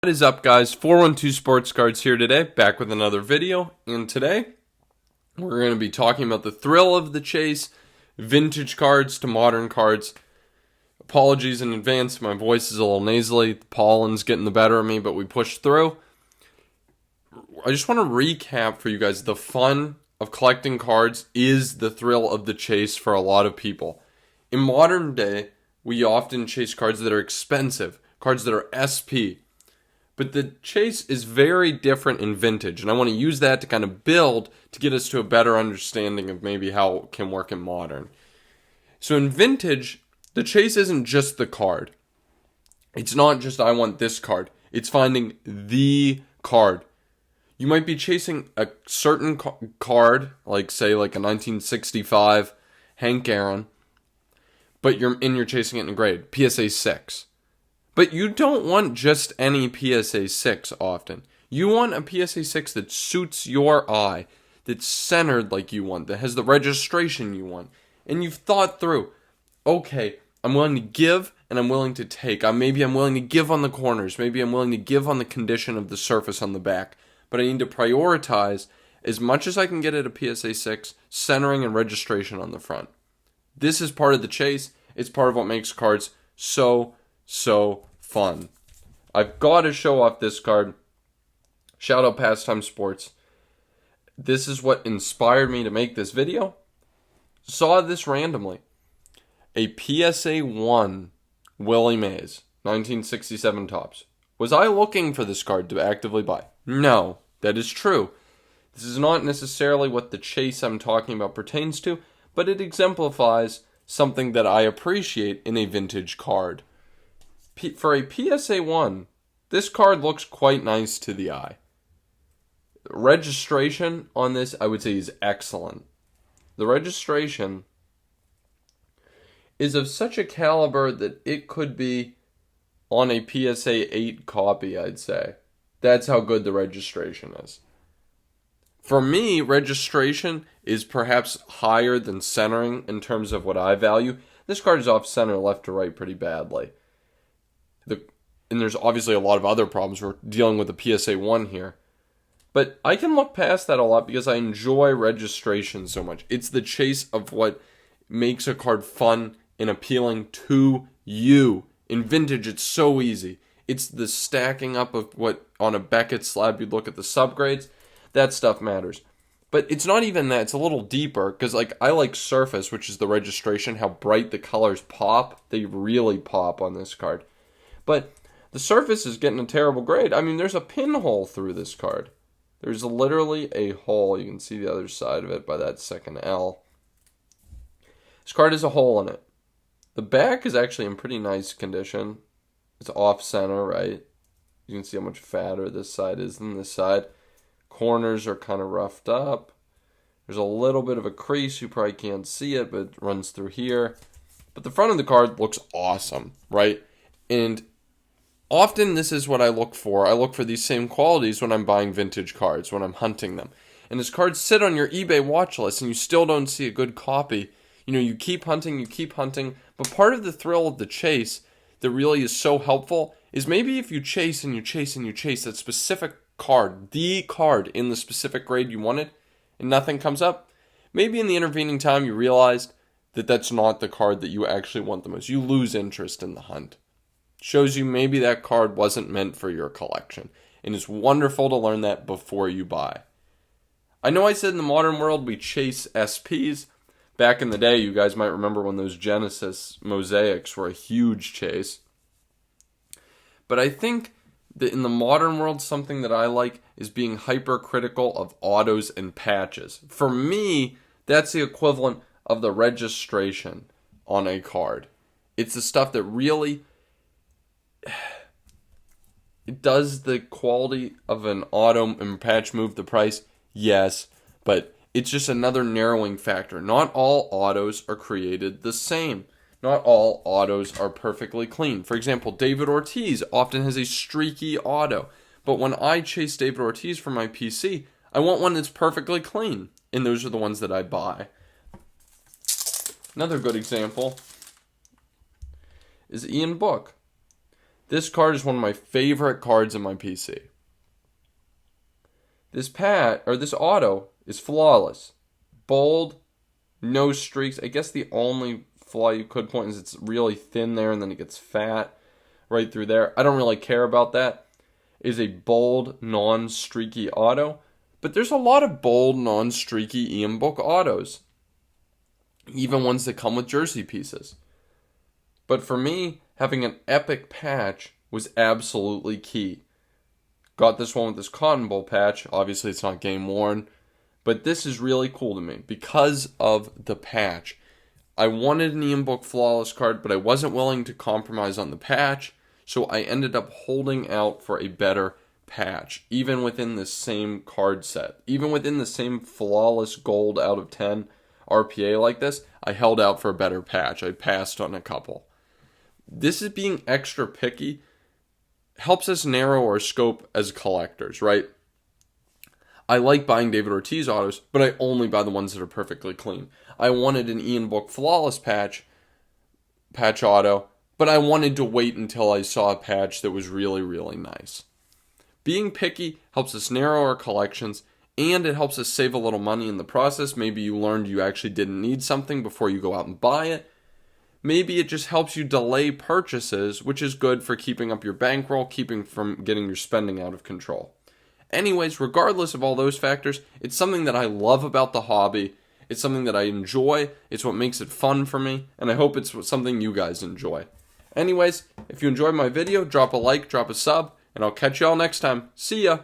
What is up, guys? 412 Sports Cards here today, back with another video. And today, we're going to be talking about the thrill of the chase, vintage cards to modern cards. Apologies in advance, my voice is a little nasally. The pollen's getting the better of me, but we pushed through. I just want to recap for you guys, the fun of collecting cards is the thrill of the chase for a lot of people. In modern day, we often chase cards that are expensive, cards that are SP. But the chase is very different in vintage, and I want to use that to kind of build to get us to a better understanding of maybe how it can work in modern. So in vintage, the chase isn't just the card. It's not just I want this card. It's finding the card. You might be chasing a certain card, like say like a 1965 Hank Aaron, but you're chasing it in a grade, PSA 6. But you don't want just any PSA 6 often. You want a PSA 6 that suits your eye, that's centered like you want, that has the registration you want. And you've thought through, okay, I'm willing to give and I'm willing to take. Maybe I'm willing to give on the corners. Maybe I'm willing to give on the condition of the surface on the back. But I need to prioritize as much as I can get at a PSA 6, centering and registration on the front. This is part of the chase. It's part of what makes cards so fun. I've got to show off this card. Shout out Pastime Sports. This is what inspired me to make this video. Saw this randomly. A PSA 1 Willie Mays, 1967 Topps. Was I looking for this card to actively buy? No, that is true. This is not necessarily what the chase I'm talking about pertains to, but it exemplifies something that I appreciate in a vintage card. For a PSA 1, this card looks quite nice to the eye. Registration on this, I would say, is excellent. The registration is of such a caliber that it could be on a PSA 8 copy, I'd say. That's how good the registration is. For me, registration is perhaps higher than centering in terms of what I value. This card is off center left to right pretty badly. And there's obviously a lot of other problems. We're dealing with a PSA 1 here. But I can look past that a lot because I enjoy registration so much. It's the chase of what makes a card fun and appealing to you. In vintage, it's so easy. It's the stacking up of what on a Beckett slab you'd look at the subgrades. That stuff matters. But it's not even that. It's a little deeper because I like surface, which is the registration, how bright the colors pop. They really pop on this card. But the surface is getting a terrible grade. I mean, there's a pinhole through this card. There's literally a hole. You can see the other side of it by that second L. This card has a hole in it. The back is actually in pretty nice condition. It's off center, right? You can see how much fatter this side is than this side. Corners are kind of roughed up. There's a little bit of a crease. You probably can't see it, but it runs through here. But the front of the card looks awesome, right? And often this is what I look for. I look for these same qualities when I'm buying vintage cards, when I'm hunting them. And as cards sit on your eBay watch list and you still don't see a good copy, you keep hunting. But part of the thrill of the chase that really is so helpful is maybe if you chase and you chase and you chase that specific card, the card in the specific grade you wanted, and nothing comes up, maybe in the intervening time you realized that that's not the card that you actually want the most. You lose interest in the hunt. Shows you maybe that card wasn't meant for your collection. And it's wonderful to learn that before you buy. I know I said in the modern world we chase SPs. Back in the day, you guys might remember when those Genesis mosaics were a huge chase. But I think that in the modern world, something that I like is being hypercritical of autos and patches. For me, that's the equivalent of the registration on a card. It's the stuff that really does the quality of an auto and patch move the price? Yes, but it's just another narrowing factor. Not all autos are created the same. Not all autos are perfectly clean. For example, David Ortiz often has a streaky auto. But when I chase David Ortiz for my PC, I want one that's perfectly clean. And those are the ones that I buy. Another good example is Ian Book. This card is one of my favorite cards in my PC. This auto is flawless. Bold, no streaks. I guess the only flaw you could point is it's really thin there and then it gets fat right through there. I don't really care about that. It is a bold, non-streaky auto. But there's a lot of bold, non-streaky Ian Book autos. Even ones that come with jersey pieces. But for me, having an epic patch was absolutely key. Got this one with this Cotton Bowl patch. Obviously, it's not game worn. But this is really cool to me because of the patch. I wanted an Ian Book Flawless card, but I wasn't willing to compromise on the patch. So I ended up holding out for a better patch, even within the same card set, even within the same flawless gold out of 10 RPA like this. I held out for a better patch. I passed on a couple. This is being extra picky, helps us narrow our scope as collectors, right? I like buying David Ortiz autos, but I only buy the ones that are perfectly clean. I wanted an Ian Book Flawless patch auto, but I wanted to wait until I saw a patch that was really, really nice. Being picky helps us narrow our collections, and it helps us save a little money in the process. Maybe you learned you actually didn't need something before you go out and buy it. Maybe it just helps you delay purchases, which is good for keeping up your bankroll, keeping from getting your spending out of control. Anyways, regardless of all those factors, it's something that I love about the hobby. It's something that I enjoy. It's what makes it fun for me, and I hope it's something you guys enjoy. Anyways, if you enjoyed my video, drop a like, drop a sub, and I'll catch y'all next time. See ya!